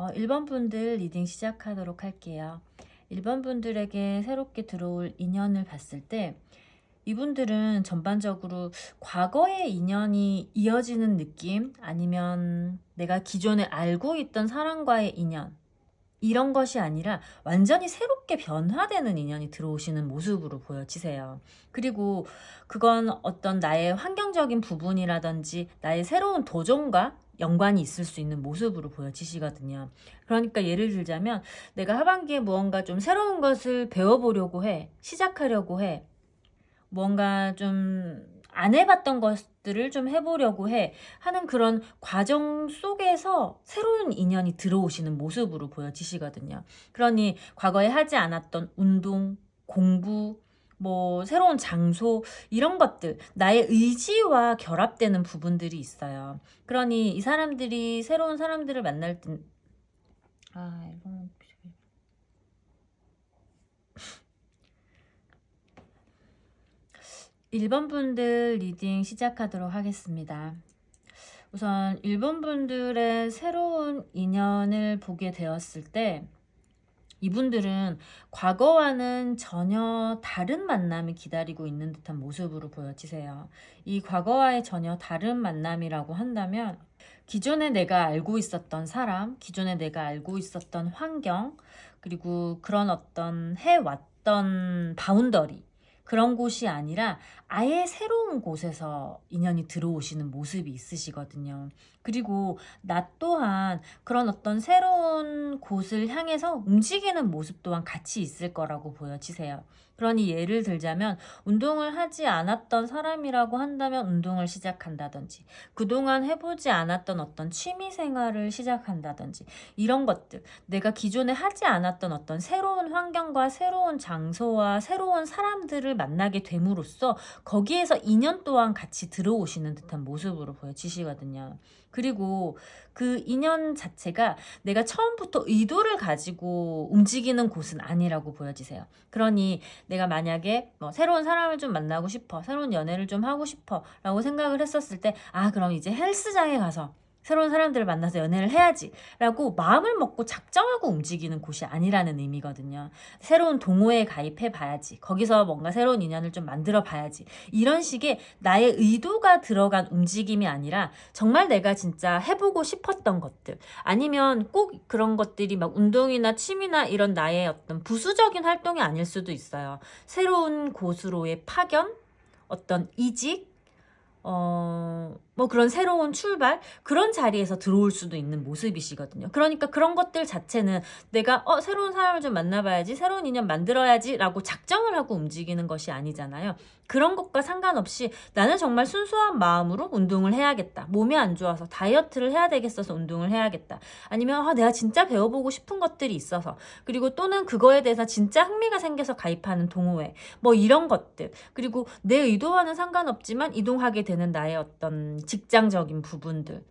1번 분들 리딩 시작하도록 할게요. 1번 분들에게 새롭게 들어올 인연을 봤을 때 이분들은 전반적으로 과거의 인연이 이어지는 느낌, 아니면 내가 기존에 알고 있던 사람과의 인연, 이런 것이 아니라 완전히 새롭게 변화되는 인연이 들어오시는 모습으로 보여지세요. 그리고 그건 어떤 나의 환경적인 부분이라든지 나의 새로운 도전과 연관이 있을 수 있는 모습으로 보여지시거든요. 그러니까 예를 들자면 내가 하반기에 무언가 좀 새로운 것을 배워보려고 해, 시작하려고 해, 뭔가 좀 안 해봤던 것들을 좀 해보려고 해 하는 그런 과정 속에서 새로운 인연이 들어오시는 모습으로 보여지시거든요. 그러니 과거에 하지 않았던 운동, 공부, 뭐 새로운 장소, 이런 것들, 나의 의지와 결합되는 부분들이 있어요. 그러니 이 사람들이 새로운 사람들을 만날 때 이거는 1번 분들 리딩 시작하도록 하겠습니다. 우선 1번 분들의 새로운 인연을 보게 되었을 때 이분들은 과거와는 전혀 다른 만남이 기다리고 있는 듯한 모습으로 보여지세요. 이 과거와의 전혀 다른 만남이라고 한다면 기존에 내가 알고 있었던 사람, 기존에 내가 알고 있었던 환경, 그리고 그런 어떤 해왔던 바운더리, 그런 곳이 아니라 아예 새로운 곳에서 인연이 들어오시는 모습이 있으시거든요. 그리고 나 또한 그런 어떤 새로운 곳을 향해서 움직이는 모습 또한 같이 있을 거라고 보여지세요. 그러니 예를 들자면 운동을 하지 않았던 사람이라고 한다면 운동을 시작한다든지, 그동안 해보지 않았던 어떤 취미 생활을 시작한다든지, 이런 것들, 내가 기존에 하지 않았던 어떤 새로운 환경과 새로운 장소와 새로운 사람들을 만나게 됨으로써 거기에서 인연 또한 같이 들어오시는 듯한 모습으로 보여지시거든요. 그리고 그 인연 자체가 내가 처음부터 의도를 가지고 움직이는 곳은 아니라고 보여지세요. 그러니 내가 만약에 새로운 사람을 좀 만나고 싶어, 새로운 연애를 좀 하고 싶어 라고 생각을 했었을 때, 그럼 이제 헬스장에 가서 새로운 사람들을 만나서 연애를 해야지 라고 마음을 먹고 작정하고 움직이는 곳이 아니라는 의미거든요. 새로운 동호회에 가입해 봐야지, 거기서 뭔가 새로운 인연을 좀 만들어 봐야지, 이런 식의 나의 의도가 들어간 움직임이 아니라 정말 내가 진짜 해보고 싶었던 것들, 아니면 꼭 그런 것들이 막 운동이나 취미나 이런 나의 어떤 부수적인 활동이 아닐 수도 있어요. 새로운 곳으로의 파견, 어떤 이직, 뭐 그런 새로운 출발, 그런 자리에서 들어올 수도 있는 모습이시거든요. 그러니까 그런 것들 자체는 내가 새로운 사람을 좀 만나봐야지, 새로운 인연 만들어야지 라고 작정을 하고 움직이는 것이 아니잖아요. 그런 것과 상관없이 나는 정말 순수한 마음으로 운동을 해야겠다, 몸이 안 좋아서 다이어트를 해야 되겠어서 운동을 해야겠다, 아니면 내가 진짜 배워보고 싶은 것들이 있어서, 그리고 또는 그거에 대해서 진짜 흥미가 생겨서 가입하는 동호회, 뭐 이런 것들, 그리고 내 의도와는 상관없지만 이동하게 되는 나의 어떤 직장적인 부분들,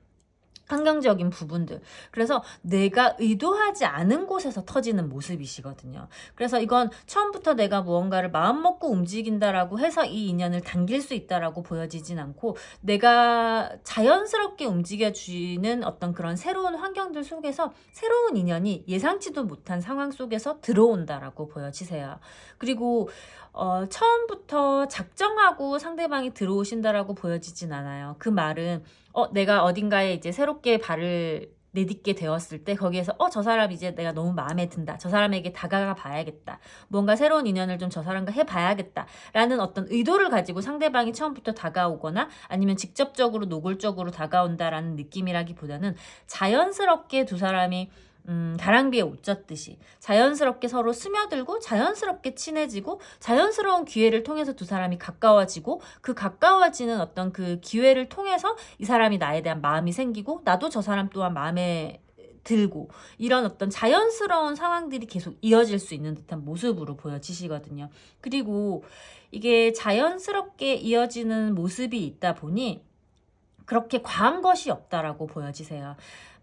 환경적인 부분들, 그래서 내가 의도하지 않은 곳에서 터지는 모습이시거든요. 그래서 이건 처음부터 내가 무언가를 마음먹고 움직인다라고 해서 이 인연을 당길 수 있다라고 보여지진 않고, 내가 자연스럽게 움직여주는 어떤 그런 새로운 환경들 속에서 새로운 인연이 예상치도 못한 상황 속에서 들어온다라고 보여지세요. 그리고 처음부터 작정하고 상대방이 들어오신다라고 보여지진 않아요. 그 말은 내가 어딘가에 이제 새롭게 발을 내딛게 되었을 때 거기에서 저 사람 이제 내가 너무 마음에 든다, 저 사람에게 다가가 봐야겠다, 뭔가 새로운 인연을 좀 저 사람과 해봐야겠다 라는 어떤 의도를 가지고 상대방이 처음부터 다가오거나 아니면 직접적으로 노골적으로 다가온다라는 느낌이라기보다는 자연스럽게 두 사람이 다랑비에 옷 젖듯이 자연스럽게 서로 스며들고 자연스럽게 친해지고, 자연스러운 기회를 통해서 두 사람이 가까워지고, 그 가까워지는 어떤 그 기회를 통해서 이 사람이 나에 대한 마음이 생기고 나도 저 사람 또한 마음에 들고, 이런 어떤 자연스러운 상황들이 계속 이어질 수 있는 듯한 모습으로 보여지시거든요. 그리고 이게 자연스럽게 이어지는 모습이 있다 보니 그렇게 과한 것이 없다라고 보여지세요.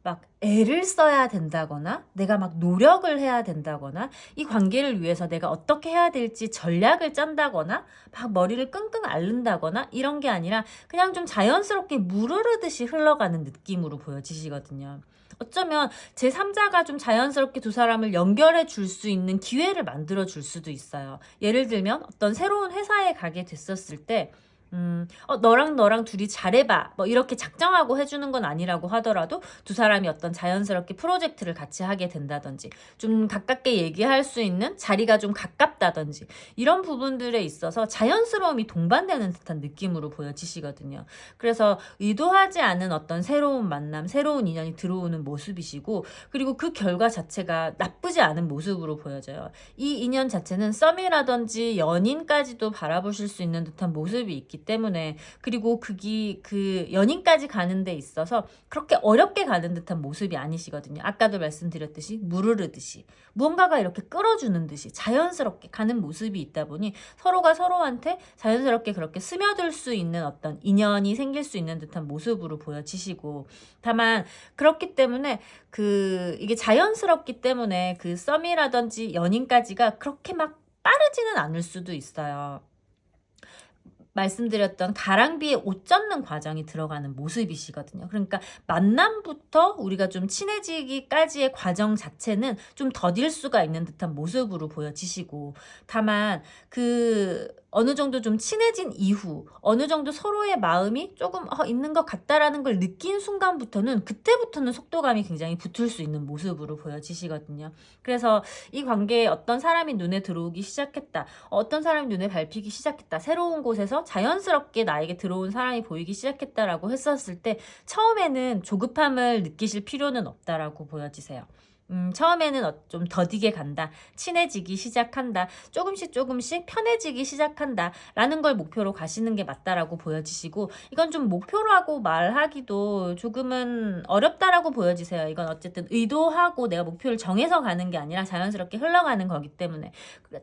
막 애를 써야 된다거나 내가 막 노력을 해야 된다거나 이 관계를 위해서 내가 어떻게 해야 될지 전략을 짠다거나 막 머리를 끙끙 앓는다거나 이런 게 아니라 그냥 좀 자연스럽게 물 흐르듯이 흘러가는 느낌으로 보여지시거든요. 어쩌면 제3자가 좀 자연스럽게 두 사람을 연결해 줄 수 있는 기회를 만들어 줄 수도 있어요. 예를 들면 어떤 새로운 회사에 가게 됐었을 때 너랑 둘이 잘해봐. 뭐 이렇게 작정하고 해주는 건 아니라고 하더라도 두 사람이 어떤 자연스럽게 프로젝트를 같이 하게 된다든지, 좀 가깝게 얘기할 수 있는 자리가 좀 가깝다든지, 이런 부분들에 있어서 자연스러움이 동반되는 듯한 느낌으로 보여지시거든요. 그래서 의도하지 않은 어떤 새로운 만남, 새로운 인연이 들어오는 모습이시고, 그리고 그 결과 자체가 나쁘지 않은 모습으로 보여져요. 이 인연 자체는 썸이라든지 연인까지도 바라보실 수 있는 듯한 모습이 있기 때문에, 그리고 그 연인까지 가는 데 있어서 그렇게 어렵게 가는 듯한 모습이 아니시거든요. 아까도 말씀드렸듯이 물 흐르듯이 무언가가 이렇게 끌어주는 듯이 자연스럽게 가는 모습이 있다 보니 서로가 서로한테 자연스럽게 그렇게 스며들 수 있는 어떤 인연이 생길 수 있는 듯한 모습으로 보여지시고, 다만 그렇기 때문에 이게 자연스럽기 때문에 그 썸이라든지 연인까지가 그렇게 막 빠르지는 않을 수도 있어요. 말씀드렸던 가랑비에 옷 젖는 과정이 들어가는 모습이시거든요. 그러니까 만남부터 우리가 좀 친해지기까지의 과정 자체는 좀 더딜 수가 있는 듯한 모습으로 보여지시고, 다만 어느 정도 좀 친해진 이후 어느 정도 서로의 마음이 조금 있는 것 같다라는 걸 느낀 순간부터는, 그때부터는 속도감이 굉장히 붙을 수 있는 모습으로 보여지시거든요. 그래서 이 관계에 어떤 사람이 눈에 들어오기 시작했다, 어떤 사람이 눈에 밟히기 시작했다, 새로운 곳에서 자연스럽게 나에게 들어온 사람이 보이기 시작했다라고 했었을 때 처음에는 조급함을 느끼실 필요는 없다라고 보여지세요. 처음에는 좀 더디게 간다, 친해지기 시작한다, 조금씩 편해지기 시작한다 라는 걸 목표로 가시는 게 맞다라고 보여지시고, 이건 좀 목표라고 말하기도 조금은 어렵다라고 보여지세요. 이건 어쨌든 의도하고 내가 목표를 정해서 가는 게 아니라 자연스럽게 흘러가는 거기 때문에,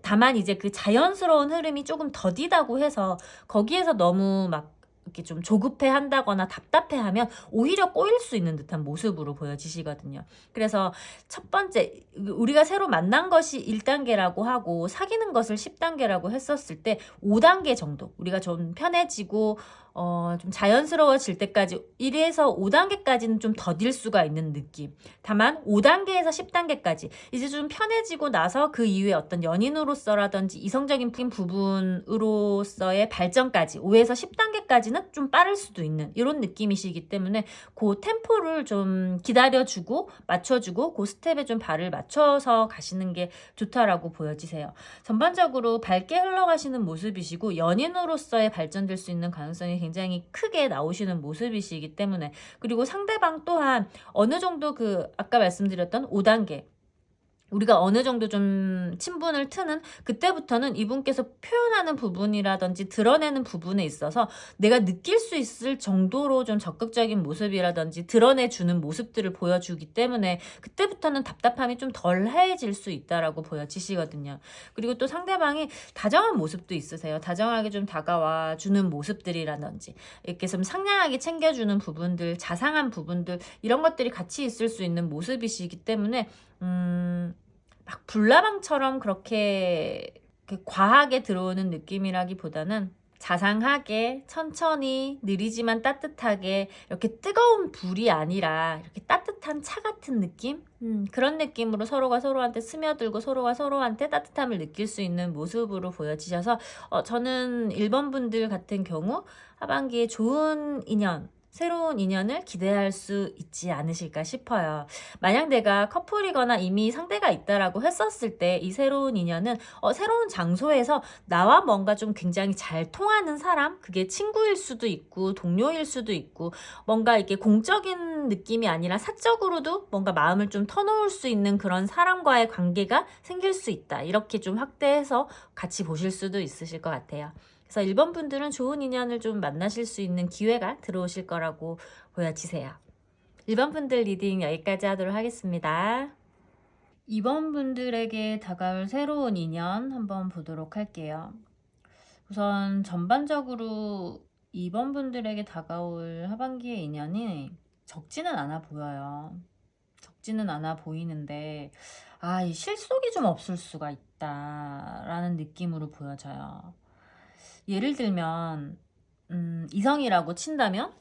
다만 이제 그 자연스러운 흐름이 조금 더디다고 해서 거기에서 너무 막 이렇게 좀 조급해 한다거나 답답해 하면 오히려 꼬일 수 있는 듯한 모습으로 보여지시거든요. 그래서 첫 번째, 우리가 새로 만난 것이 1단계라고 하고 사귀는 것을 10단계라고 했었을 때 5단계 정도 우리가 좀 편해지고 좀 자연스러워질 때까지 1에서 5단계까지는 좀 더딜 수가 있는 느낌. 다만 5단계에서 10단계까지 이제 좀 편해지고 나서 그 이후에 어떤 연인으로서라든지 이성적인 부분으로서의 발전까지 5에서 10단계까지는 좀 빠를 수도 있는 이런 느낌이시기 때문에, 그 템포를 좀 기다려주고 맞춰주고 그 스텝에 좀 발을 맞춰서 가시는 게 좋다라고 보여지세요. 전반적으로 밝게 흘러가시는 모습이시고 연인으로서의 발전될 수 있는 가능성이 굉장히 크게 나오시는 모습이시기 때문에, 그리고 상대방 또한 어느 정도 아까 말씀드렸던 5단계 우리가 어느 정도 좀 친분을 트는 그때부터는 이분께서 표현하는 부분이라든지 드러내는 부분에 있어서 내가 느낄 수 있을 정도로 좀 적극적인 모습이라든지 드러내주는 모습들을 보여주기 때문에 그때부터는 답답함이 좀 덜해질 수 있다라고 보여지시거든요. 그리고 또 상대방이 다정한 모습도 있으세요. 다정하게 좀 다가와 주는 모습들이라든지 이렇게 좀 상냥하게 챙겨주는 부분들, 자상한 부분들, 이런 것들이 같이 있을 수 있는 모습이시기 때문에 막 불나방처럼 그렇게 과하게 들어오는 느낌이라기보다는 자상하게 천천히 느리지만 따뜻하게, 이렇게 뜨거운 불이 아니라 이렇게 따뜻한 차 같은 느낌? 그런 느낌으로 서로가 서로한테 스며들고 서로가 서로한테 따뜻함을 느낄 수 있는 모습으로 보여지셔서 저는 1번 분들 같은 경우 하반기에 좋은 인연, 새로운 인연을 기대할 수 있지 않으실까 싶어요. 만약 내가 커플이거나 이미 상대가 있다라고 했었을 때 이 새로운 인연은 새로운 장소에서 나와 뭔가 좀 굉장히 잘 통하는 사람, 그게 친구일 수도 있고 동료일 수도 있고, 뭔가 이렇게 공적인 느낌이 아니라 사적으로도 뭔가 마음을 좀 터놓을 수 있는 그런 사람과의 관계가 생길 수 있다, 이렇게 좀 확대해서 같이 보실 수도 있으실 것 같아요. 그래서 1번 분들은 좋은 인연을 좀 만나실 수 있는 기회가 들어오실 거라고 보여지세요. 1번 분들 리딩 여기까지 하도록 하겠습니다. 2번 분들에게 다가올 새로운 인연 한번 보도록 할게요. 우선 전반적으로 2번 분들에게 다가올 하반기의 인연이 적지는 않아 보여요. 적지는 않아 보이는데 이 실속이 좀 없을 수가 있다라는 느낌으로 보여져요. 예를 들면 이성이라고 친다면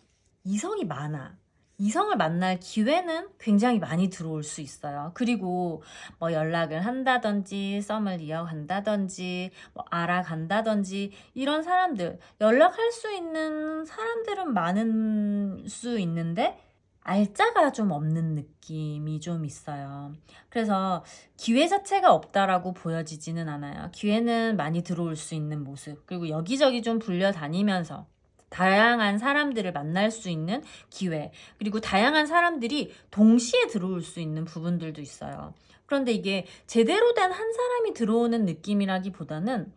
이성이 많아. 이성을 만날 기회는 굉장히 많이 들어올 수 있어요. 그리고 뭐 연락을 한다든지 썸을 이어간다든지 뭐 알아간다든지 이런 사람들, 연락할 수 있는 사람들은 많은 수 있는데 알짜가 좀 없는 느낌이 좀 있어요. 그래서 기회 자체가 없다라고 보여지지는 않아요. 기회는 많이 들어올 수 있는 모습, 그리고 여기저기 좀 불려다니면서 다양한 사람들을 만날 수 있는 기회, 그리고 다양한 사람들이 동시에 들어올 수 있는 부분들도 있어요. 그런데 이게 제대로 된 한 사람이 들어오는 느낌이라기보다는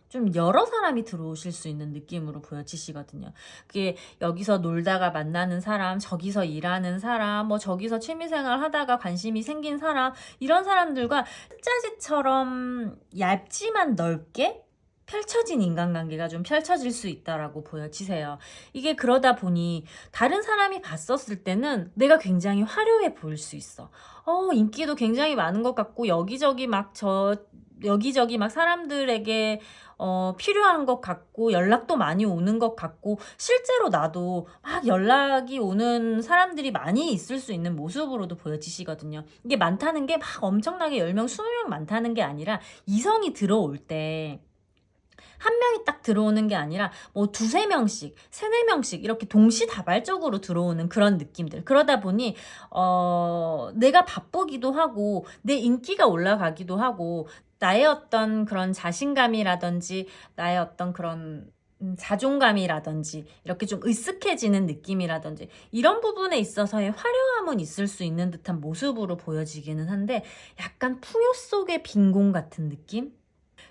좀 여러 사람이 들어오실 수 있는 느낌으로 보여지시거든요. 그게 여기서 놀다가 만나는 사람, 저기서 일하는 사람, 뭐 저기서 취미생활 하다가 관심이 생긴 사람, 이런 사람들과 짜지처럼 얇지만 넓게 펼쳐진 인간관계가 좀 펼쳐질 수 있다라고 보여지세요. 이게 그러다 보니 다른 사람이 봤었을 때는 내가 굉장히 화려해 보일 수 있어. 인기도 굉장히 많은 것 같고 여기저기 막 사람들에게 필요한 것 같고 연락도 많이 오는 것 같고, 실제로 나도 막 연락이 오는 사람들이 많이 있을 수 있는 모습으로도 보여지시거든요. 이게 많다는 게 막 엄청나게 10명, 20명 많다는 게 아니라, 이성이 들어올 때 한 명이 딱 들어오는 게 아니라 뭐 두세 명씩, 세네 명씩 이렇게 동시다발적으로 들어오는 그런 느낌들. 그러다 보니 내가 바쁘기도 하고 내 인기가 올라가기도 하고, 나의 어떤 그런 자신감이라든지 나의 어떤 그런 자존감이라든지 이렇게 좀 으쓱해지는 느낌이라든지 이런 부분에 있어서의 화려함은 있을 수 있는 듯한 모습으로 보여지기는 한데, 약간 풍요 속의 빈곤 같은 느낌?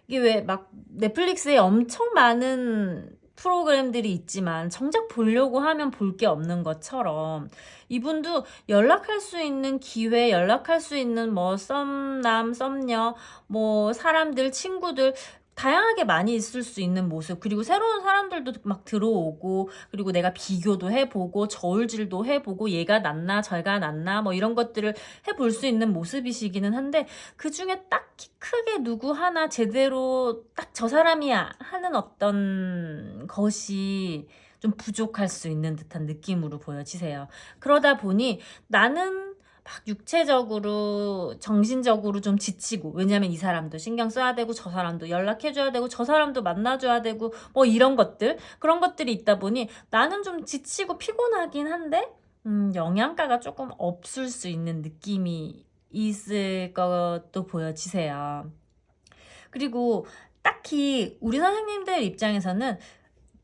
이게 왜 막 넷플릭스에 엄청 많은 프로그램들이 있지만 정작 보려고 하면 볼 게 없는 것처럼, 이분도 연락할 수 있는 기회, 연락할 수 있는 뭐 썸남, 썸녀, 뭐 사람들, 친구들 다양하게 많이 있을 수 있는 모습, 그리고 새로운 사람들도 막 들어오고, 그리고 내가 비교도 해보고 저울질도 해보고 얘가 낫나 저가 낫나 뭐 이런 것들을 해볼 수 있는 모습이시기는 한데, 그중에 딱히 크게 누구 하나 제대로 딱 저 사람이야 하는 어떤 것이 좀 부족할 수 있는 듯한 느낌으로 보여지세요. 그러다 보니 나는 막 육체적으로, 정신적으로 좀 지치고, 왜냐면 이 사람도 신경 써야 되고 저 사람도 연락해줘야 되고 저 사람도 만나줘야 되고 뭐 이런 것들, 그런 것들이 있다 보니 나는 좀 지치고 피곤하긴 한데 영양가가 조금 없을 수 있는 느낌이 있을 것도 보여지세요. 그리고 딱히 우리 선생님들 입장에서는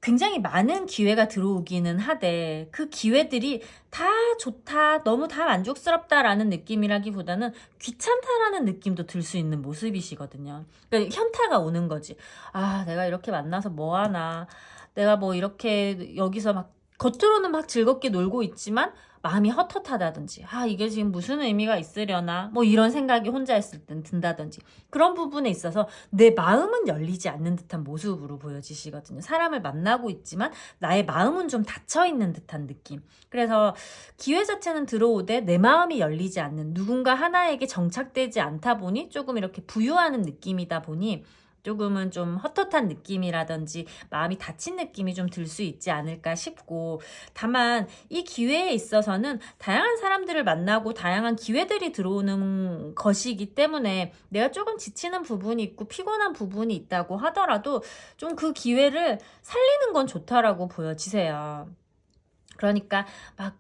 굉장히 많은 기회가 들어오기는 하되, 그 기회들이 다 좋다, 너무 다 만족스럽다라는 느낌이라기보다는 귀찮다라는 느낌도 들 수 있는 모습이시거든요. 그러니까 현타가 오는 거지. 아, 내가 이렇게 만나서 뭐 하나. 내가 뭐 이렇게 여기서 막 겉으로는 막 즐겁게 놀고 있지만 마음이 헛헛하다든지, 아, 이게 지금 무슨 의미가 있으려나, 뭐 이런 생각이 혼자 있을 땐 든다든지, 그런 부분에 있어서 내 마음은 열리지 않는 듯한 모습으로 보여지시거든요. 사람을 만나고 있지만 나의 마음은 좀 닫혀 있는 듯한 느낌. 그래서 기회 자체는 들어오되 내 마음이 열리지 않는, 누군가 하나에게 정착되지 않다 보니 조금 이렇게 부유하는 느낌이다 보니 조금은 좀 헛헛한 느낌이라든지 마음이 닫힌 느낌이 좀 들 수 있지 않을까 싶고, 다만 이 기회에 있어서는 다양한 사람들을 만나고 다양한 기회들이 들어오는 것이기 때문에 내가 조금 지치는 부분이 있고 피곤한 부분이 있다고 하더라도 좀 그 기회를 살리는 건 좋다라고 보여지세요. 그러니까 막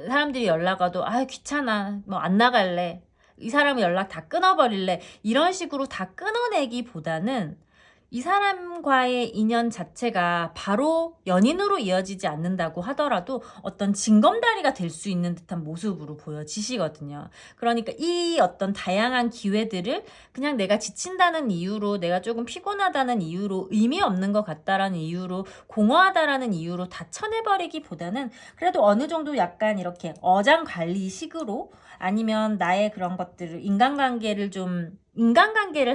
사람들이 연락 와도 아 귀찮아, 뭐 안 나갈래, 이 사람 연락 다 끊어버릴래, 이런 식으로 다 끊어내기보다는 이 사람과의 인연 자체가 바로 연인으로 이어지지 않는다고 하더라도 어떤 징검다리가 될 수 있는 듯한 모습으로 보여지시거든요. 그러니까 이 어떤 다양한 기회들을 그냥 내가 지친다는 이유로, 내가 조금 피곤하다는 이유로, 의미 없는 것 같다라는 이유로, 공허하다라는 이유로 다 쳐내버리기보다는 그래도 어느 정도 약간 이렇게 어장관리식으로, 아니면 나의 그런 것들을, 인간관계를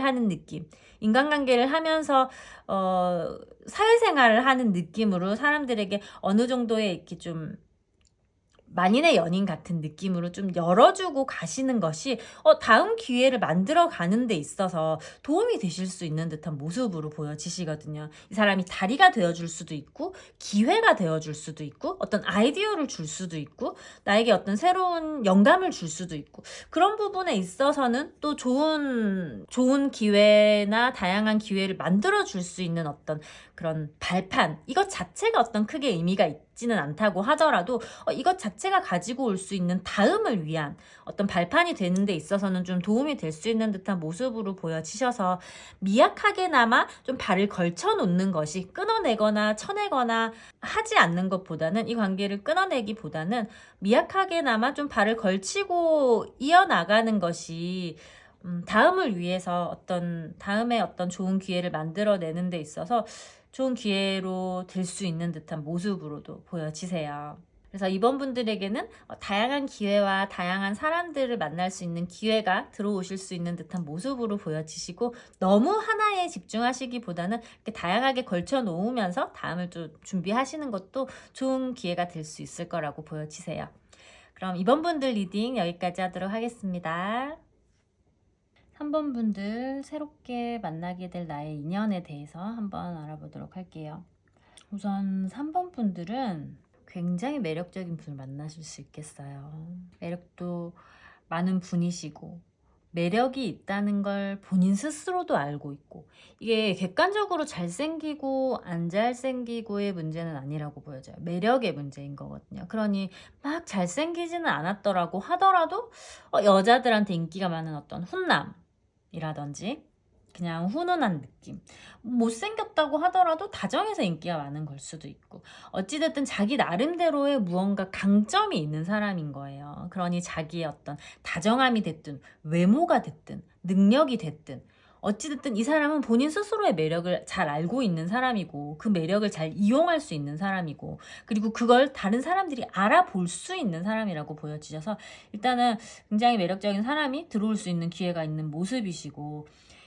하는 느낌, 인간관계를 하면서 사회생활을 하는 느낌으로 사람들에게 어느 정도의 이렇게 좀 만인의 연인 같은 느낌으로 좀 열어주고 가시는 것이 다음 기회를 만들어 가는 데 있어서 도움이 되실 수 있는 듯한 모습으로 보여지시거든요. 이 사람이 다리가 되어줄 수도 있고 기회가 되어줄 수도 있고 어떤 아이디어를 줄 수도 있고 나에게 어떤 새로운 영감을 줄 수도 있고 그런 부분에 있어서는 또 좋은 기회나 다양한 기회를 만들어 줄 수 있는 어떤 그런 발판, 이것 자체가 어떤 크게 의미가 있지는 않다고 하더라도 이것 자체가 가지고 올 수 있는 다음을 위한 어떤 발판이 되는 데 있어서는 좀 도움이 될 수 있는 듯한 모습으로 보여지셔서 미약하게나마 좀 발을 걸쳐 놓는 것이 끊어내거나 쳐내거나 하지 않는 것보다는, 이 관계를 끊어내기보다는 미약하게나마 좀 발을 걸치고 이어나가는 것이 다음을 위해서 다음에 어떤 좋은 기회를 만들어내는 데 있어서 좋은 기회로 될 수 있는 듯한 모습으로도 보여지세요. 그래서 이번 분들에게는 다양한 기회와 다양한 사람들을 만날 수 있는 기회가 들어오실 수 있는 듯한 모습으로 보여지시고, 너무 하나에 집중하시기보다는 이렇게 다양하게 걸쳐 놓으면서 다음을 좀 준비하시는 것도 좋은 기회가 될 수 있을 거라고 보여지세요. 그럼 이번 분들 리딩 여기까지 하도록 하겠습니다. 3번 분들 새롭게 만나게 될 나의 인연에 대해서 한번 알아보도록 할게요. 우선 3번 분들은 굉장히 매력적인 분을 만나실 수 있겠어요. 매력도 많은 분이시고 매력이 있다는 걸 본인 스스로도 알고 있고, 이게 객관적으로 잘생기고 안 잘생기고의 문제는 아니라고 보여져요. 매력의 문제인 거거든요. 그러니 막 잘생기지는 않았더라고 하더라도 여자들한테 인기가 많은 어떤 훈남이라든지 그냥 훈훈한 느낌, 못생겼다고 하더라도 다정해서 인기가 많은 걸 수도 있고, 어찌됐든 자기 나름대로의 무언가 강점이 있는 사람인 거예요. 그러니 자기의 어떤 다정함이 됐든 외모가 됐든 능력이 됐든 어찌됐든 이 사람은 본인 스스로의 매력을 잘 알고 있는 사람이고, 그 매력을 잘 이용할 수 있는 사람이고, 그리고 그걸 다른 사람들이 알아볼 수 있는 사람이라고 보여지셔서 일단은 굉장히 매력적인 사람이 들어올 수 있는 기회가 있는 모습이시고,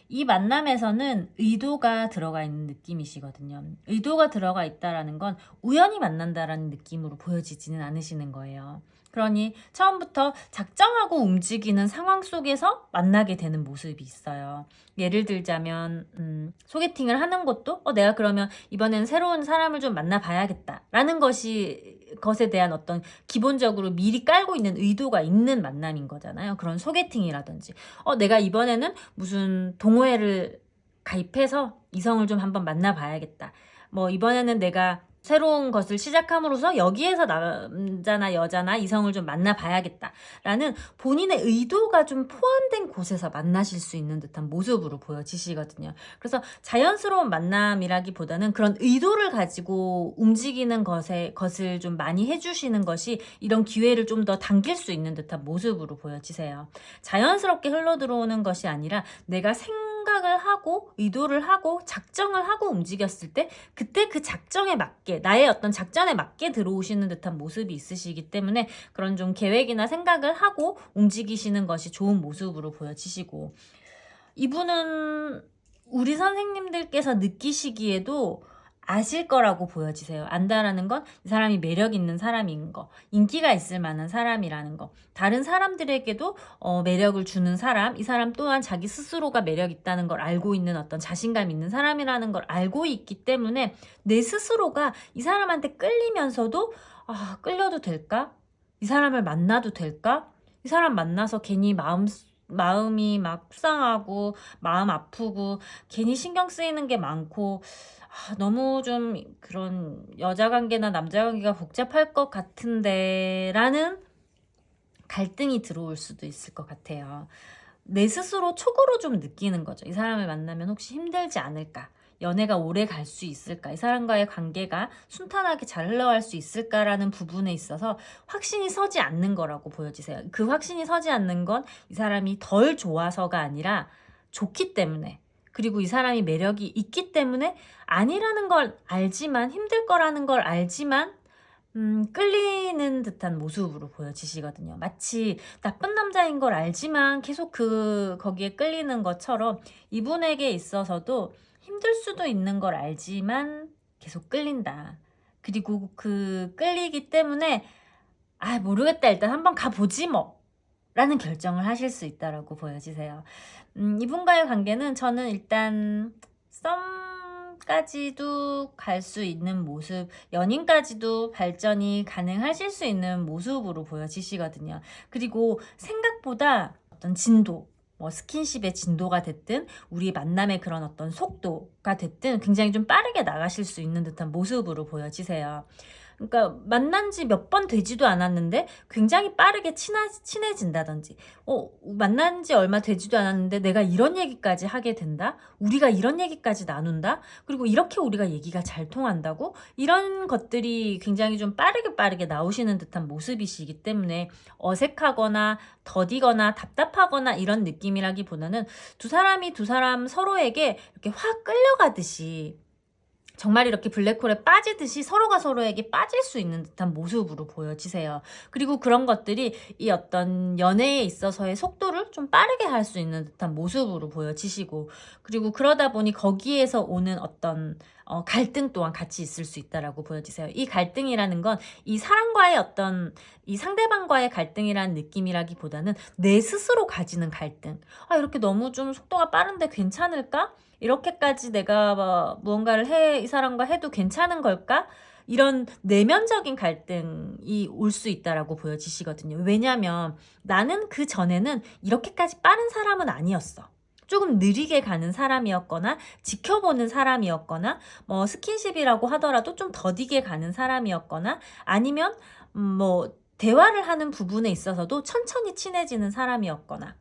이 만남에서는 의도가 들어가 있는 느낌이시거든요. 의도가 들어가 있다라는 건 우연히 만난다라는 느낌으로 보여지지는 않으시는 거예요. 그러니 처음부터 작정하고 움직이는 상황 속에서 만나게 되는 모습이 있어요. 예를 들자면 소개팅을 하는 것도 내가 그러면 이번엔 새로운 사람을 좀 만나봐야겠다라는 것에 대한 어떤 기본적으로 미리 깔고 있는 의도가 있는 만남인 거잖아요. 그런 소개팅이라든지 내가 이번에는 무슨 동호회를 가입해서 이성을 좀 한번 만나봐야겠다. 이번에는 내가 새로운 것을 시작함으로써 여기에서 남자나 여자나 이성을 좀 만나봐야겠다라는 본인의 의도가 좀 포함된 곳에서 만나실 수 있는 듯한 모습으로 보여지시거든요. 그래서 자연스러운 만남이라기보다는 그런 의도를 가지고 움직이는 것을 좀 많이 해주시는 것이 이런 기회를 좀 더 당길 수 있는 듯한 모습으로 보여지세요. 자연스럽게 흘러들어오는 것이 아니라 내가 생각을 하고 의도를 하고 작정을 하고 움직였을 때 그때 그 작정에 맞게, 나의 어떤 작전에 맞게 들어오시는 듯한 모습이 있으시기 때문에 그런 좀 계획이나 생각을 하고 움직이시는 것이 좋은 모습으로 보여지시고, 이분은 우리 선생님들께서 느끼시기에도 아실 거라고 보여지세요. 안다라는 건 이 사람이 매력 있는 사람인 거, 인기가 있을 만한 사람이라는 거, 다른 사람들에게도 매력을 주는 사람, 이 사람 또한 자기 스스로가 매력 있다는 걸 알고 있는 어떤 자신감 있는 사람이라는 걸 알고 있기 때문에 내 스스로가 이 사람한테 끌리면서도 끌려도 될까? 이 사람을 만나도 될까? 이 사람 만나서 괜히 마음이 막 속상하고 마음 아프고 괜히 신경 쓰이는 게 많고 너무 좀 그런 여자 관계나 남자 관계가 복잡할 것 같은데 라는 갈등이 들어올 수도 있을 것 같아요. 내 스스로 촉으로 좀 느끼는 거죠. 이 사람을 만나면 혹시 힘들지 않을까? 연애가 오래 갈 수 있을까? 이 사람과의 관계가 순탄하게 잘 흘러갈 수 있을까라는 부분에 있어서 확신이 서지 않는 거라고 보여지세요. 그 확신이 서지 않는 건 이 사람이 덜 좋아서가 아니라 좋기 때문에, 그리고 이 사람이 매력이 있기 때문에 아니라는 걸 알지만, 힘들 거라는 걸 알지만 끌리는 듯한 모습으로 보여지시거든요. 마치 나쁜 남자인 걸 알지만 계속 거기에 끌리는 것처럼 이분에게 있어서도 힘들 수도 있는 걸 알지만 계속 끌린다. 그리고 그 끌리기 때문에 아, 모르겠다. 일단 한번 가보지 뭐. 라는 결정을 하실 수 있다라고 보여지세요. 이분과의 관계는 저는 일단 썸까지도 갈 수 있는 모습, 연인까지도 발전이 가능하실 수 있는 모습으로 보여지시거든요. 그리고 생각보다 어떤 진도, 뭐 스킨십의 진도가 됐든 우리 만남의 그런 어떤 속도가 됐든 굉장히 좀 빠르게 나가실 수 있는 듯한 모습으로 보여지세요. 그러니까 만난 지 몇 번 되지도 않았는데 굉장히 빠르게 친해진다든지, 만난 지 얼마 되지도 않았는데 내가 이런 얘기까지 하게 된다? 우리가 이런 얘기까지 나눈다? 그리고 이렇게 우리가 얘기가 잘 통한다고? 이런 것들이 굉장히 좀 빠르게 나오시는 듯한 모습이시기 때문에 어색하거나 더디거나 답답하거나 이런 느낌이라기보다는 두 사람 서로에게 이렇게 확 끌려가듯이, 정말 이렇게 블랙홀에 빠지듯이 서로가 서로에게 빠질 수 있는 듯한 모습으로 보여지세요. 그리고 그런 것들이 이 어떤 연애에 있어서의 속도를 좀 빠르게 할 수 있는 듯한 모습으로 보여지시고, 그리고 그러다 보니 거기에서 오는 어떤 갈등 또한 같이 있을 수 있다라고 보여지세요. 이 갈등이라는 건 이 사람과의 어떤 이 상대방과의 갈등이라는 느낌이라기보다는 내 스스로 가지는 갈등. 아, 이렇게 너무 좀 속도가 빠른데 괜찮을까? 이렇게까지 내가 무언가를 이 사람과 해도 괜찮은 걸까? 이런 내면적인 갈등이 올 수 있다라고 보여지시거든요. 왜냐하면 나는 그 전에는 이렇게까지 빠른 사람은 아니었어. 조금 느리게 가는 사람이었거나 지켜보는 사람이었거나, 뭐 스킨십이라고 하더라도 좀 더디게 가는 사람이었거나, 아니면 뭐 대화를 하는 부분에 있어서도 천천히 친해지는 사람이었거나,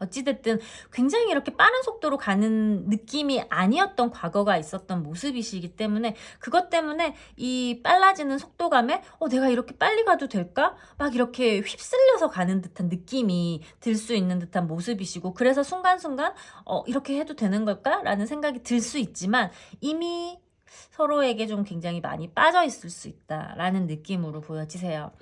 어찌됐든 굉장히 이렇게 빠른 속도로 가는 느낌이 아니었던 과거가 있었던 모습이시기 때문에, 그것 때문에 이 빨라지는 속도감에 내가 이렇게 빨리 가도 될까? 막 이렇게 휩쓸려서 가는 듯한 느낌이 들 수 있는 듯한 모습이시고, 그래서 순간순간 이렇게 해도 되는 걸까? 라는 생각이 들 수 있지만 이미 서로에게 좀 굉장히 많이 빠져 있을 수 있다라는 느낌으로 보여지세요.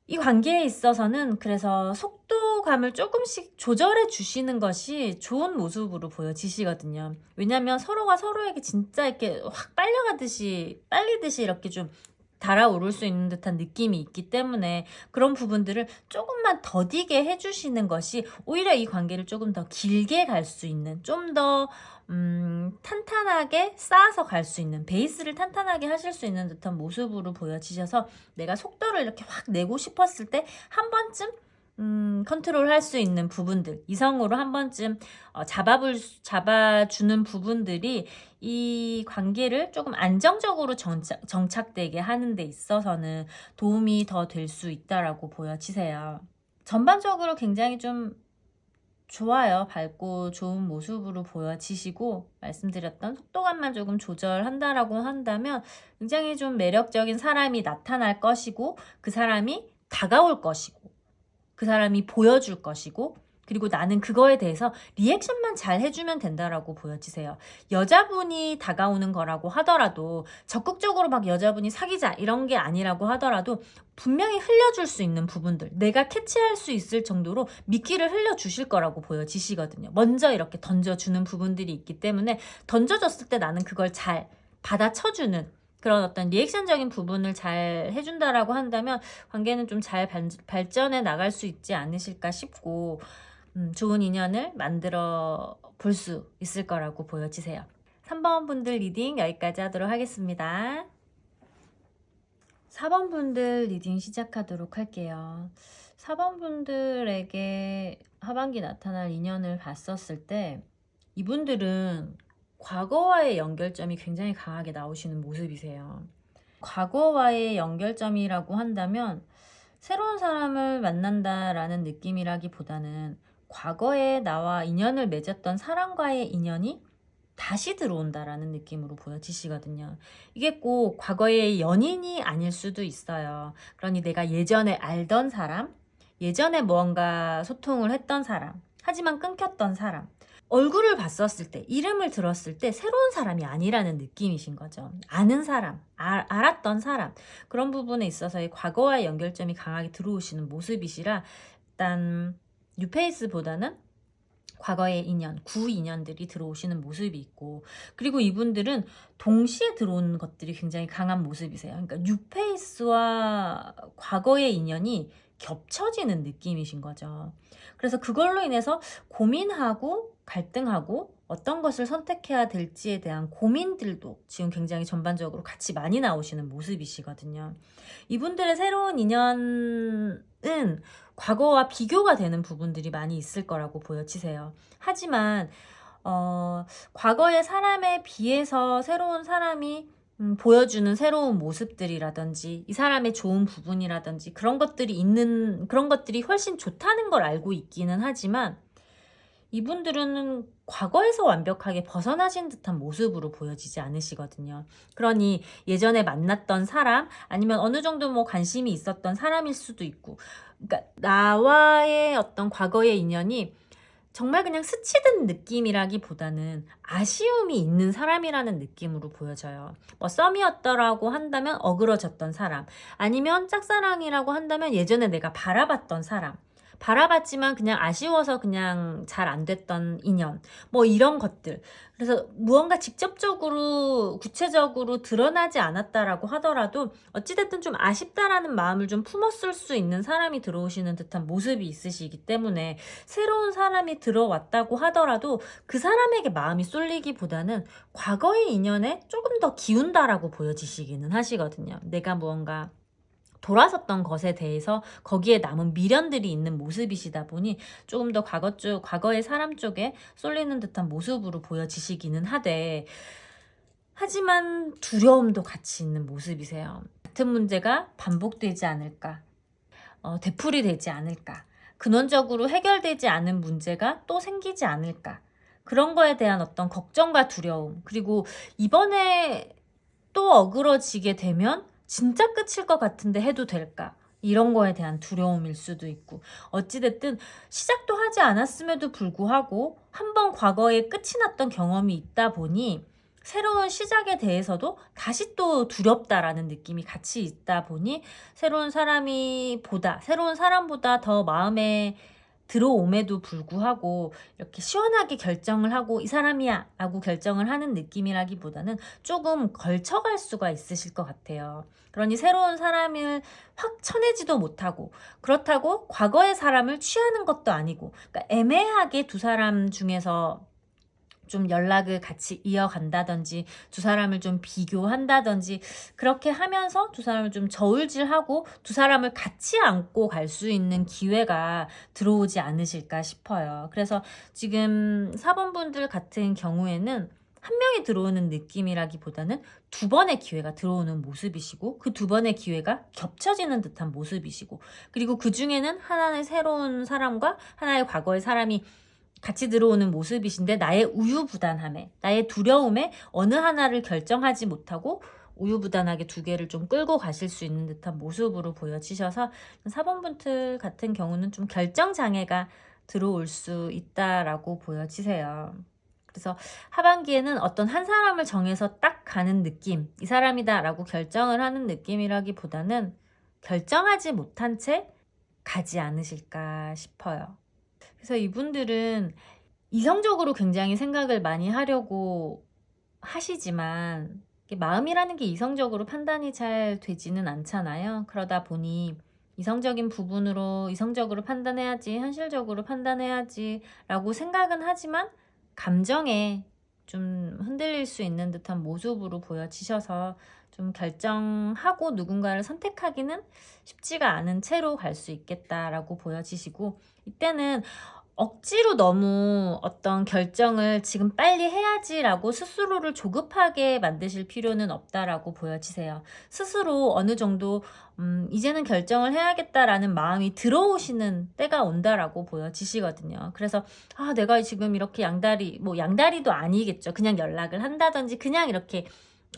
이 관계에 있어서는 그래서 속도감을 조금씩 조절해 주시는 것이 좋은 모습으로 보여지시거든요. 왜냐면 서로가 서로에게 진짜 이렇게 확 빨리듯이 이렇게 좀 달아오를 수 있는 듯한 느낌이 있기 때문에, 그런 부분들을 조금만 더디게 해주시는 것이 오히려 이 관계를 조금 더 길게 갈 수 있는, 좀 더 탄탄하게 쌓아서 갈 수 있는, 베이스를 탄탄하게 하실 수 있는 듯한 모습으로 보여지셔서, 내가 속도를 이렇게 확 내고 싶었을 때 한 번쯤 컨트롤 할 수 있는 부분들, 이성으로 한 번쯤 잡아주는 부분들이 이 관계를 조금 안정적으로 정착되게 하는 데 있어서는 도움이 더 될 수 있다라고 보여지세요. 전반적으로 굉장히 좀 좋아요. 밝고 좋은 모습으로 보여지시고, 말씀드렸던 속도감만 조금 조절한다라고 한다면 굉장히 좀 매력적인 사람이 나타날 것이고, 그 사람이 다가올 것이고, 그 사람이 보여줄 것이고, 그리고 나는 그거에 대해서 리액션만 잘 해주면 된다라고 보여지세요. 여자분이 다가오는 거라고 하더라도, 적극적으로 막 여자분이 사귀자 이런 게 아니라고 하더라도 분명히 흘려줄 수 있는 부분들, 내가 캐치할 수 있을 정도로 미끼를 흘려주실 거라고 보여지시거든요. 먼저 이렇게 던져주는 부분들이 있기 때문에, 던져줬을 때 나는 그걸 잘 받아쳐주는 그런 어떤 리액션적인 부분을 잘 해준다라고 한다면 관계는 좀 잘 발전해 나갈 수 있지 않으실까 싶고, 좋은 인연을 만들어 볼 수 있을 거라고 보여지세요. 3번 분들 리딩 여기까지 하도록 하겠습니다. 4번 분들 리딩 시작하도록 할게요. 4번 분들에게 하반기 나타날 인연을 봤었을 때, 이분들은 과거와의 연결점이 굉장히 강하게 나오시는 모습이세요. 과거와의 연결점이라고 한다면 새로운 사람을 만난다라는 느낌이라기보다는 과거에 나와 인연을 맺었던 사람과의 인연이 다시 들어온다라는 느낌으로 보여지시거든요. 이게 꼭 과거의 연인이 아닐 수도 있어요. 그러니 내가 예전에 알던 사람, 예전에 무언가 소통을 했던 사람, 하지만 끊겼던 사람, 얼굴을 봤었을 때, 이름을 들었을 때 새로운 사람이 아니라는 느낌이신 거죠. 아는 사람, 알았던 사람, 그런 부분에 있어서의 과거와의 연결점이 강하게 들어오시는 모습이시라, 일단 뉴페이스보다는 과거의 인연, 구 인연들이 들어오시는 모습이 있고, 그리고 이분들은 동시에 들어오는 것들이 굉장히 강한 모습이세요. 그러니까 뉴페이스와 과거의 인연이 겹쳐지는 느낌이신 거죠. 그래서 그걸로 인해서 고민하고 갈등하고 어떤 것을 선택해야 될지에 대한 고민들도 지금 굉장히 전반적으로 같이 많이 나오시는 모습이시거든요. 이분들의 새로운 인연은 과거와 비교가 되는 부분들이 많이 있을 거라고 보여지세요. 하지만 과거의 사람에 비해서 새로운 사람이 보여주는 새로운 모습들이라든지 이 사람의 좋은 부분이라든지 그런 것들이 훨씬 좋다는 걸 알고 있기는 하지만, 이분들은 과거에서 완벽하게 벗어나신 듯한 모습으로 보여지지 않으시거든요. 그러니 예전에 만났던 사람, 아니면 어느 정도 뭐 관심이 있었던 사람일 수도 있고, 그러니까 나와의 어떤 과거의 인연이 정말 그냥 스치듯 느낌이라기보다는 아쉬움이 있는 사람이라는 느낌으로 보여져요. 뭐 썸이었더라고 한다면 어그러졌던 사람, 아니면 짝사랑이라고 한다면 예전에 내가 바라봤던 사람, 바라봤지만 그냥 아쉬워서 그냥 잘 안 됐던 인연, 뭐 이런 것들. 그래서 무언가 직접적으로 구체적으로 드러나지 않았다라고 하더라도 어찌됐든 좀 아쉽다라는 마음을 좀 품었을 수 있는 사람이 들어오시는 듯한 모습이 있으시기 때문에, 새로운 사람이 들어왔다고 하더라도 그 사람에게 마음이 쏠리기보다는 과거의 인연에 조금 더 기운다라고 보여지시기는 하시거든요. 내가 무언가 돌아섰던 것에 대해서 거기에 남은 미련들이 있는 모습이시다 보니 조금 더 과거의 사람 쪽에 쏠리는 듯한 모습으로 보여지시기는 하되, 하지만 두려움도 같이 있는 모습이세요. 같은 문제가 반복되지 않을까, 되풀이 되지 않을까, 근원적으로 해결되지 않은 문제가 또 생기지 않을까, 그런 거에 대한 어떤 걱정과 두려움, 그리고 이번에 또 어그러지게 되면 진짜 끝일 것 같은데 해도 될까? 이런 거에 대한 두려움일 수도 있고, 어찌됐든 시작도 하지 않았음에도 불구하고 한번 과거에 끝이 났던 경험이 있다 보니 새로운 시작에 대해서도 다시 또 두렵다라는 느낌이 같이 있다 보니, 새로운 사람보다 더 마음에 들어옴에도 불구하고 이렇게 시원하게 결정을 하고 이 사람이야 라고 결정을 하는 느낌이라기보다는 조금 걸쳐갈 수가 있으실 것 같아요. 그러니 새로운 사람을 확 쳐내지도 못하고, 그렇다고 과거의 사람을 취하는 것도 아니고, 그러니까 애매하게 두 사람 중에서 좀 연락을 같이 이어간다든지 두 사람을 좀 비교한다든지, 그렇게 하면서 두 사람을 좀 저울질하고 두 사람을 같이 안고 갈 수 있는 기회가 들어오지 않으실까 싶어요. 그래서 지금 4번 분들 같은 경우에는 한 명이 들어오는 느낌이라기보다는 두 번의 기회가 들어오는 모습이시고, 그 두 번의 기회가 겹쳐지는 듯한 모습이시고, 그리고 그 중에는 하나의 새로운 사람과 하나의 과거의 사람이 같이 들어오는 모습이신데, 나의 우유부단함에, 나의 두려움에 어느 하나를 결정하지 못하고 우유부단하게 두 개를 좀 끌고 가실 수 있는 듯한 모습으로 보여지셔서 4번 분들 같은 경우는 좀 결정장애가 들어올 수 있다라고 보여지세요. 그래서 하반기에는 어떤 한 사람을 정해서 딱 가는 느낌, 이 사람이다 라고 결정을 하는 느낌이라기보다는 결정하지 못한 채 가지 않으실까 싶어요. 그래서 이분들은 이성적으로 굉장히 생각을 많이 하려고 하시지만, 마음이라는 게 이성적으로 판단이 잘 되지는 않잖아요. 그러다 보니 이성적인 부분으로 이성적으로 판단해야지, 현실적으로 판단해야지 라고 생각은 하지만 감정에 좀 흔들릴 수 있는 듯한 모습으로 보여지셔서 좀 결정하고 누군가를 선택하기는 쉽지가 않은 채로 갈 수 있겠다라고 보여지시고, 이때는 억지로 너무 어떤 결정을 지금 빨리 해야지라고 스스로를 조급하게 만드실 필요는 없다라고 보여지세요. 스스로 어느 정도 이제는 결정을 해야겠다라는 마음이 들어오시는 때가 온다라고 보여지시거든요. 그래서 내가 지금 이렇게 양다리도 아니겠죠. 그냥 연락을 한다든지 그냥 이렇게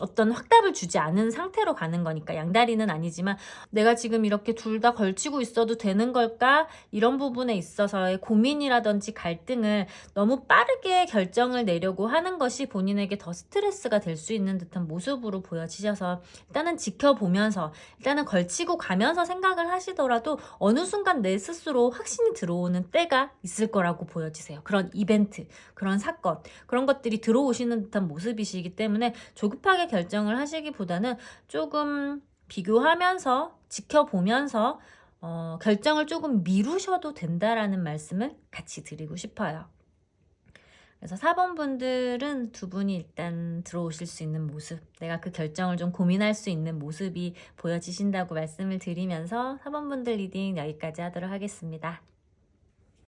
어떤 확답을 주지 않은 상태로 가는 거니까 양다리는 아니지만 내가 지금 이렇게 둘 다 걸치고 있어도 되는 걸까? 이런 부분에 있어서의 고민이라든지 갈등을 너무 빠르게 결정을 내려고 하는 것이 본인에게 더 스트레스가 될 수 있는 듯한 모습으로 보여지셔서 일단은 지켜보면서 일단은 걸치고 가면서 생각을 하시더라도 어느 순간 내 스스로 확신이 들어오는 때가 있을 거라고 보여지세요. 그런 이벤트, 그런 사건, 그런 것들이 들어오시는 듯한 모습이시기 때문에 조급하게 결정을 하시기보다는 조금 비교하면서 지켜보면서 결정을 조금 미루셔도 된다라는 말씀을 같이 드리고 싶어요. 그래서 4번 분들은 두 분이 일단 들어오실 수 있는 모습, 내가 그 결정을 좀 고민할 수 있는 모습이 보여지신다고 말씀을 드리면서 4번 분들 리딩 여기까지 하도록 하겠습니다.